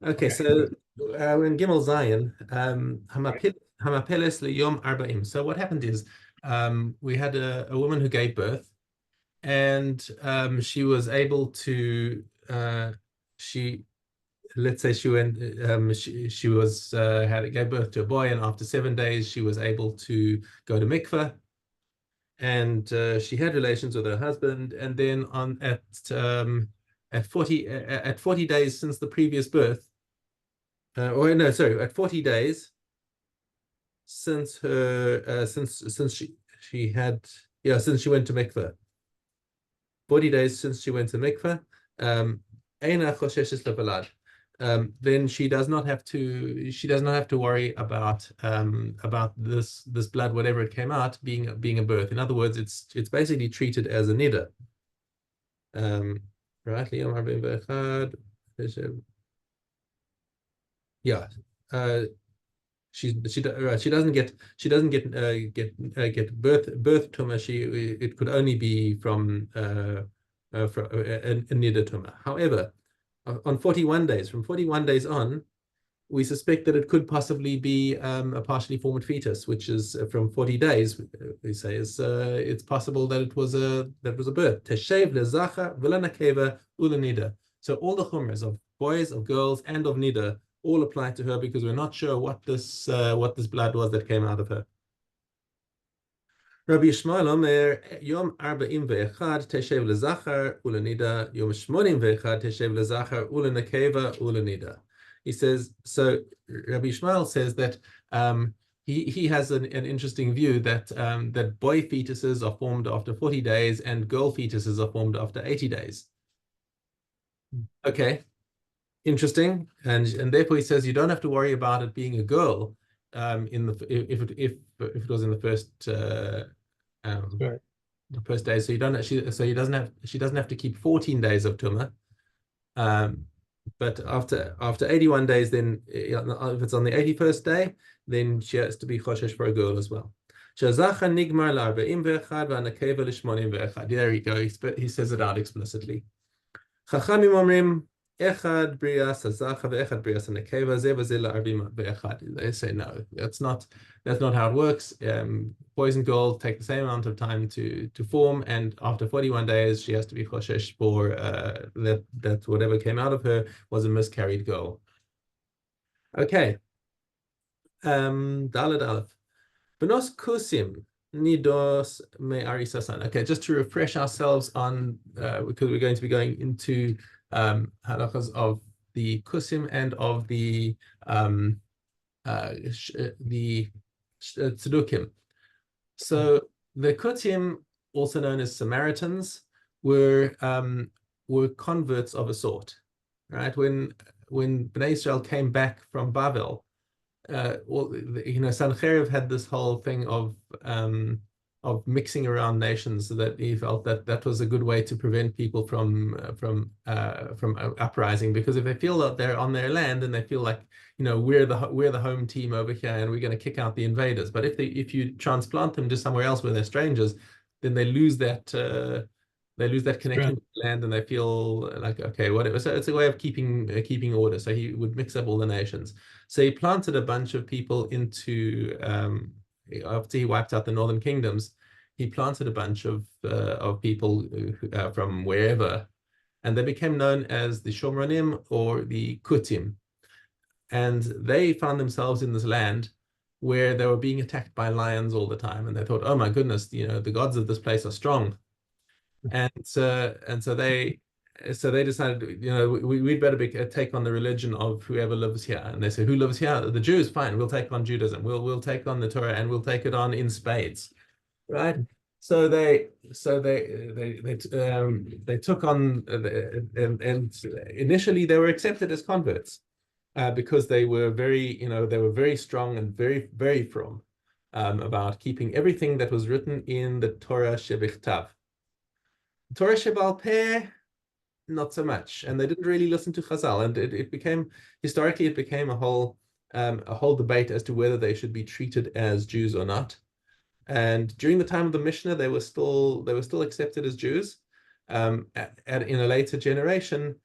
Okay, Okay. so we're in Gimel Zion. Hamapeles liyom arba'im. So what happened is we had a woman who gave birth, and she was able to she let's say she went she was had gave birth to a boy, and after 7 days she was able to go to mikveh, and she had relations with her husband, and then on at 40 days since the previous birth, or no, sorry, at 40 days since her since she had, yeah, since she went to mikveh, 40 days since she went to mikveh, um Eina choshesh levalad. Then she does not have to worry about this blood, whatever it came out, being a birth. In other words, it's basically treated as a niddah. Um, right, Liam Arba'in Ve'echad. Yeah. Uh, right, she doesn't get birth tuma. It could only be from a niddah tuma. However, on 41 days, from 41 days on, we suspect that it could possibly be a partially formed fetus, which is from 40 days. We say it's possible that it was a birth. Teshev lezacha v'lenakeva ulenida. So all the chumras of boys, of girls, and of nida all apply to her, because we're not sure what this blood was that came out of her. Rabbi Yishmael Omer, Yom 41 teshev lezachar ulenida, Yom 81 teshev lezachar ulenakeva ulenida. He says, so Rabbi Yishmael says that he has an interesting view that boy fetuses are formed after 40 days and girl fetuses are formed after 80 days. Okay, interesting. And therefore he says you don't have to worry about it being a girl in the if it was in the um, Right. first day. So you don't she doesn't have to keep 14 days of tumah. Um, but after 81 days, then if it's on the 81st day, then she has to be choshesh for a girl as well. There you go. He says it out explicitly. Chachamim omrim echad brias hazacha ve'echad brias hanekeva ze v'ze la'arvim ve'echad. They say no, that's not how it works. Boys and girls take the same amount of time to form, and after 41 days, she has to be choshesh for that whatever came out of her was a miscarried girl. Okay. Daled Aleph. Benos kusim nidos me arisasan. Okay, just to refresh ourselves on because we're going to be going into halachas of the kusim and of the tzedukim. So the kutim, also known as Samaritans, were converts of a sort, right? When Bnei Israel came back from Babel, well, Sancheiriv had this whole thing of mixing around nations, so that he felt that that was a good way to prevent people from uprising, because if they feel that they're on their land and they feel like, we're the home team over here and we're going to kick out the invaders, but if you transplant them to somewhere else where they're strangers, then they lose that connection Strength. to the land, and they feel like, okay, whatever. So it's a way of keeping order. So he would mix up all the nations. So he planted a bunch of people into after he wiped out the northern kingdoms. He planted a bunch of people from wherever, and they became known as the Shomronim or the Kutim. And they found themselves in this land where they were being attacked by lions all the time, and they thought, oh my goodness, the gods of this place are strong. And so they decided, we'd better take on the religion of whoever lives here. And they said, who lives here? The Jews. Fine, we'll take on Judaism. We'll take on the Torah, and we'll take it on in spades, right? So they took on, and initially they were accepted as converts because they were very strong and very very from about keeping everything that was written in the Torah shebichtav. Torah Shebal Peh, not so much, and they didn't really listen to Chazal, and it became historically a whole debate as to whether they should be treated as Jews or not. And during the time of the Mishnah, they were still accepted as Jews. In a later generation,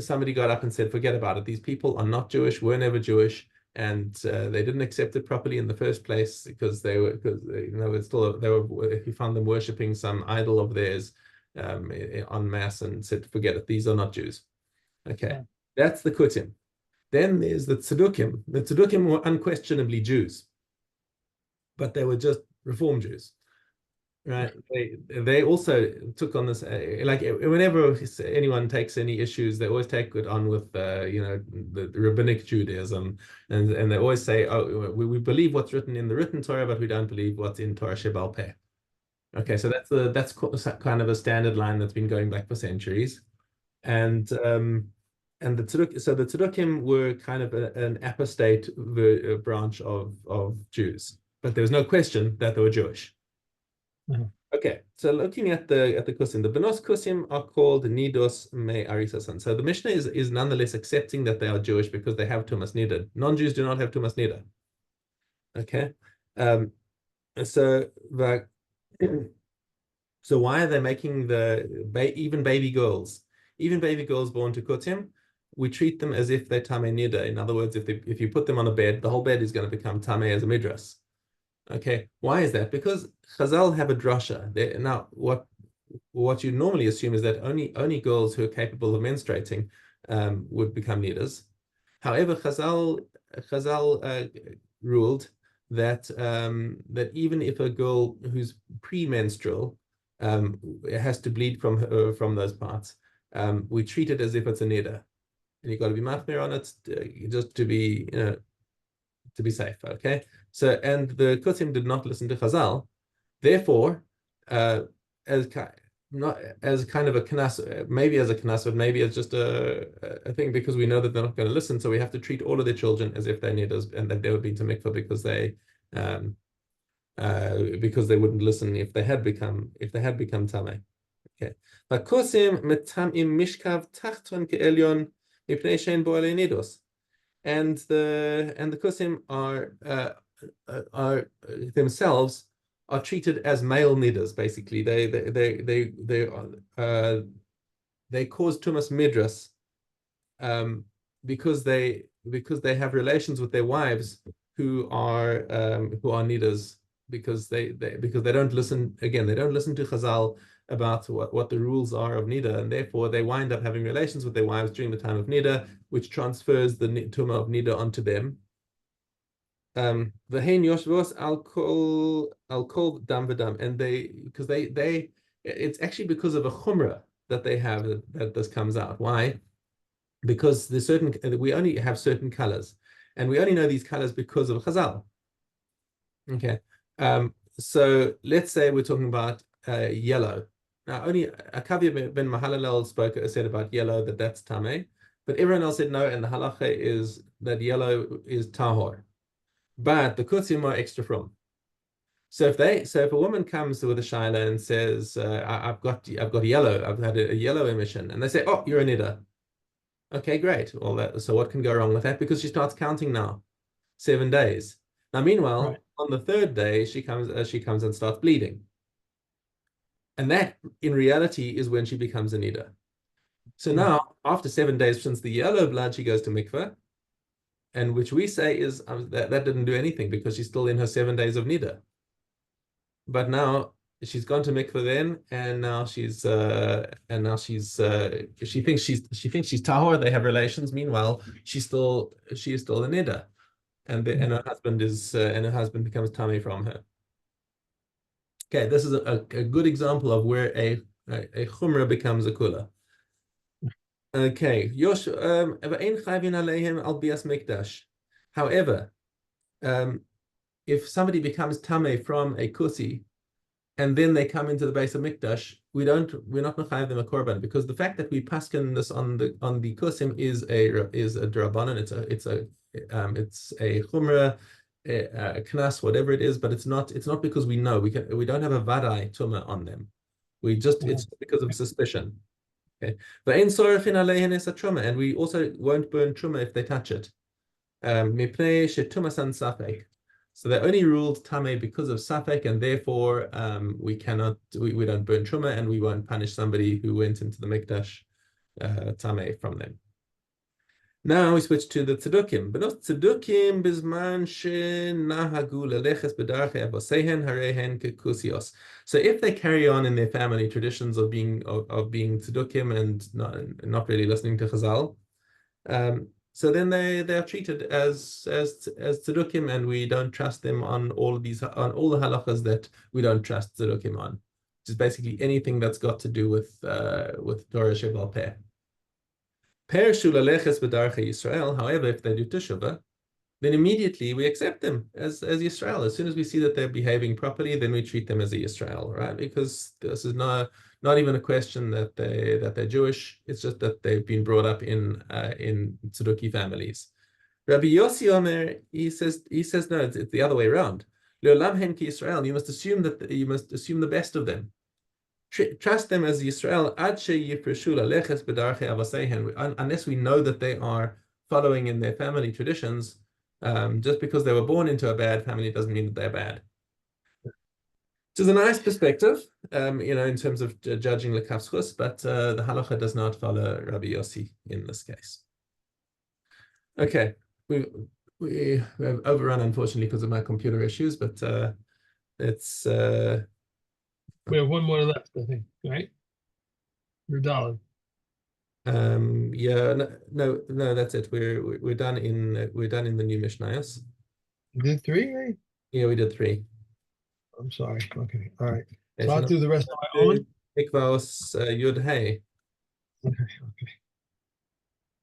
somebody got up and said, forget about it. These people are not Jewish, were never Jewish, and they didn't accept it properly in the first place because they were still they were if you found them worshiping some idol of theirs en masse and said, forget it, these are not Jews. Okay, that's the Kutim. Then there's the Tzedukim. The Tzedukim were unquestionably Jews, but they were just Reform Jews. Right. They also took on this like whenever anyone takes any issues, they always take it on with the rabbinic Judaism, and they always say, oh, we believe what's written in the written Torah, but we don't believe what's in Torah Shebal Peh. Okay, so that's kind of a standard line that's been going back for centuries, and the Tzedukim were kind of an apostate branch of Jews, but there was no question that they were Jewish. Okay, so looking at the Kusim, the Benos Kusim are called Nidos Me Arisasan. So the Mishnah is nonetheless accepting that they are Jewish because they have Tumas Niddah. Non-Jews do not have Tumas Niddah. Okay, so why are they making even baby girls born to Kutim? We treat them as if they're Tamei Niddah. In other words, if you put them on a bed, the whole bed is going to become Tamei as a midras. Okay, why is that? Because Chazal have a drasha. Now, what you normally assume is that only girls who are capable of menstruating would become niddas. However, Chazal ruled that that even if a girl who's premenstrual has to bleed from those parts, we treat it as if it's a niddah, and you've got to be machmir on it just to be safe. Okay. So, and the Kutim did not listen to Chazal. Therefore, as kind of a knas, maybe as a knas, but maybe as just a thing, because we know that they're not going to listen, so we have to treat all of their children as if they're niddas and that they would be to mikvah because they wouldn't listen if they had become tamei. Okay. But Kusim metamim mishkav tachton ke'elyon mipnei shein bo alei nidos. And the Kusim are themselves are treated as male niddas. Basically, they cause tumas midras because they have relations with their wives who are niddas because they don't listen. Again, they don't listen to Chazal about what the rules are of Niddah, and therefore they wind up having relations with their wives during the time of Niddah, which transfers the Tumah of Niddah onto them. The Hein Yoshvos al kol dam v'dam, and it's actually because of a chumrah that they have that this comes out. Why? Because we only have certain colors, and we only know these colors because of Chazal. Okay, so let's say we're talking about yellow. Now, only Akavia ben Mahalalel said about yellow that's tamei, but everyone else said no, and the halacha is that yellow is tahor. But the Kutim are extra from. So if a woman comes with a shaila and says, I've got yellow, I've had a yellow emission, and they say, oh, you're a niddah. Okay, great. So what can go wrong with that? Because she starts counting now, 7 days. Now, meanwhile, on the third day, she comes and starts bleeding. And that, in reality, is when she becomes a niddah. So now, after 7 days since the yellow blood, she goes to mikveh, and which we say is that didn't do anything because she's still in her 7 days of niddah. But now she's gone to mikveh then, and now she thinks she's tahor. They have relations. Meanwhile, she is still a niddah, and her husband becomes tamei from her. Okay, this is a good example of where a chumrah becomes a kula. Okay, however, if somebody becomes tamei from a kusi, and then they come into the base of mikdash, we're not mechayev them a korban, because the fact that we paskin this on the kusim is a drabanan. It's a chumrah, a knas, whatever it is, but it's not because we know we don't have a vadai tuma on them. It's because of suspicion. Okay, and we also won't burn truma if they touch it. So they only ruled tamei because of safek, and therefore we don't burn truma, and we won't punish somebody who went into the mikdash tamei from them. Now we switch to the Tzedukim. Benos Tzedukim bisman shenahagu leleches bedarchei avoseihen harehen kekusios. So if they carry on in their family traditions of being Tzedukim and not really listening to Chazal, so then they are treated as Tzedukim, and we don't trust them on all the halachas that we don't trust Tzedukim on. Which is basically anything that's got to do with Torah Shebal Peh. Yisrael, however, if they do teshuvah, then immediately we accept them as Yisrael. As soon as we see that they're behaving properly, then we treat them as a Yisrael, right? Because this is not even a question that they're Jewish. It's just that they've been brought up in Tzeduki families. Rabbi Yossi Omer, he says no, it's the other way around. Le'olam hen ki Yisrael. You must assume the best of them. Trust them as Yisrael unless we know that they are following in their family traditions. Just because they were born into a bad family doesn't mean that they're bad. Which is a nice perspective, in terms of judging lekafschus, but the halacha does not follow Rabbi Yossi in this case. Okay, we have overrun, unfortunately, because of my computer issues, but it's we have one more left, I think, right? Rudal. Yeah, no, that's it. We're done in the new Mishnayos. You did 3, right? Yeah, we did 3. I'm sorry. Okay, all right. So I'll do the rest of my own. Mikvaos Yud Hey. Okay.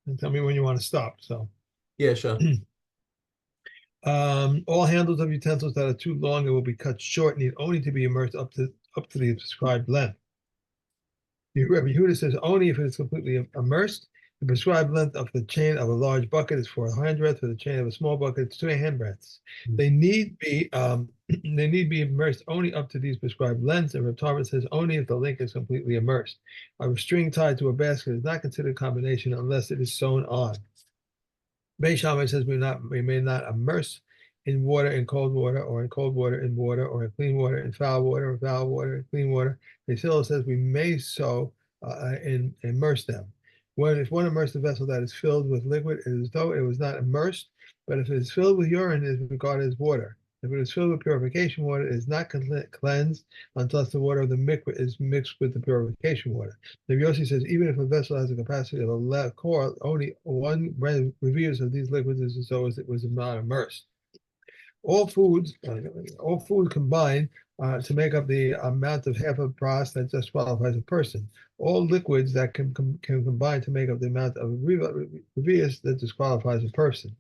And tell me when you want to stop. So yeah, sure. All handles of utensils that are too long and will be cut short need only to be immersed up to the prescribed length. Rabbi Yehuda says only if it is completely immersed. The prescribed length of the chain of a large bucket is 4 handbreadths. For the chain of a small bucket, it's 2 handbreadths. They need be immersed only up to these prescribed lengths. And Reb Tarfon says only if the link is completely immersed. A string tied to a basket is not considered a combination unless it is sewn on. Beis Shammai says we may not immerse in water in cold water, or in cold water in water, or in clean water in foul water, or foul water in clean water. Beis says we may immerse them. If one immersed a vessel that is filled with liquid, it is though it was not immersed, but if it is filled with urine, it is regarded as water. If it is filled with purification water, it is not cleansed unless the water of the mikveh is mixed with the purification water. Rabbi Yossi says even if a vessel has a capacity of a quart, only one reviews of these liquids is as though it was not immersed. All food combine to make up the amount of half a pras that disqualifies a person. All liquids that can combine to make up the amount of revius that disqualifies a person.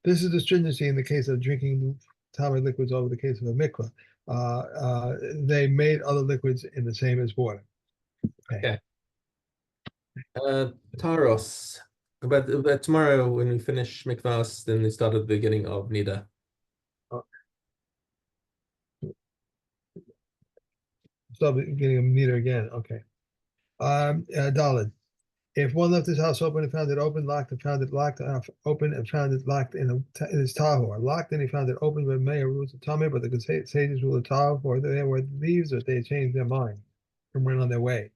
This is the stringency in the case of drinking Talmud liquids over the case of a mikvah. They made other liquids in the same as water. Okay. Taros. But tomorrow when we finish Mikvahs, then we start at the beginning of Niddah. So beginning of Niddah again. Okay. Daled. If one left his house open and found it open, locked and found it locked, open and found it locked in his tahor. Locked and he found it open, but may rules of tummy, but the sages rule of tahor, or they were leaves, or they changed their mind and went on their way.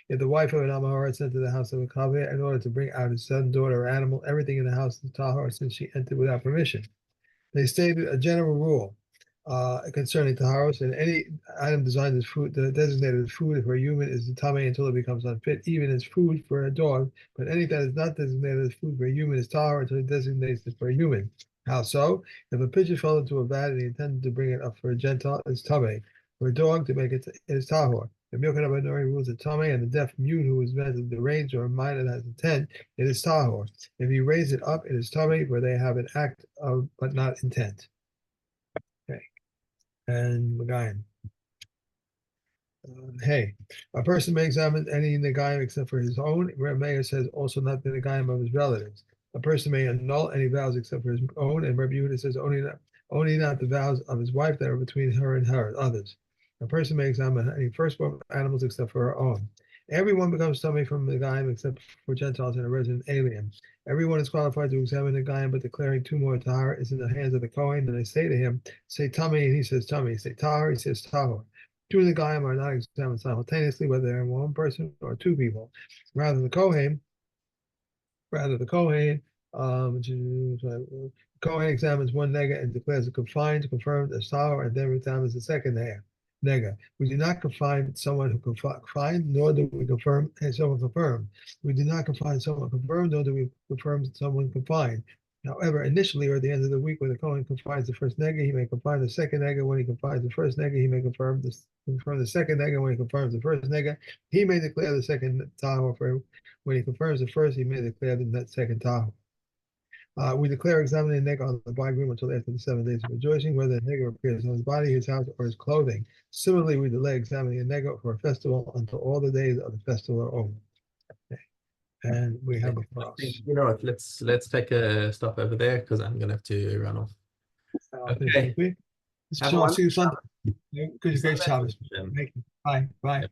If the wife of an Amahara sent to the house of a Kaveh in order to bring out his son, daughter, or animal, everything in the house is tahor since she entered without permission. They stated a general rule concerning taharos, and any item designed as food, designated as food for a human is the tame until it becomes unfit, even as food for a dog. But any that is not designated as food for a human is tahor until it designates it for a human. How so? If a pigeon fell into a vat and he intended to bring it up for a Gentile, it's tame. For a dog to make it is tahor. The Milkan Abinori rules a tame, and the deaf mute who is mentally deranged or a mind that has intent, it is tahor. If you raise it up, it is tame, where they have an act of but not intent. Okay. And Nagayim. Hey, a person may examine any Nagayim except for his own. Reb Meir says also not the Nagayim of his relatives. A person may annul any vows except for his own, and Reb Yehuda says only not the vows of his wife that are between her and others. A person may examine any firstborn animals except for her own. Everyone becomes tummy from the Nagayim except for Gentiles and a resident alien. Everyone is qualified to examine the Nagayim, but declaring two more tahar is in the hands of the Kohen. And I say to him, say tummy, and he says tummy. Say tahar, he says tahor. Two Nagayim are not examined simultaneously, whether they're one person or two people. Rather, the Kohen Cohen examines one nega and declares it confined, confirmed as tahor, and then examines the second nega. We do not confine someone who confined, nor do we confirm someone confirmed. We do not confine someone confirmed, nor do we confirm someone confined. However, initially or at the end of the week, when the Kohen confines the first nega, he may confine the second nega. When he confines the first nega, he may confirm the second nega. When he confirms the first nega, he may declare the second tahor. When he confirms the first, he may declare the second tahor. We declare examining the nega on the bridegroom until after the 7 days of rejoicing, whether the nega appears on his body, his house, or his clothing. Similarly, we delay examining the nega for a festival until all the days of the festival are over. Okay. And we have a I think, cross. you know what, let's take a stop over there because I'm gonna have to run off. Okay. Finish next week. Have a See you wonderful Sunday. Good Sunday. Shabbos. Thank you. Bye. Bye.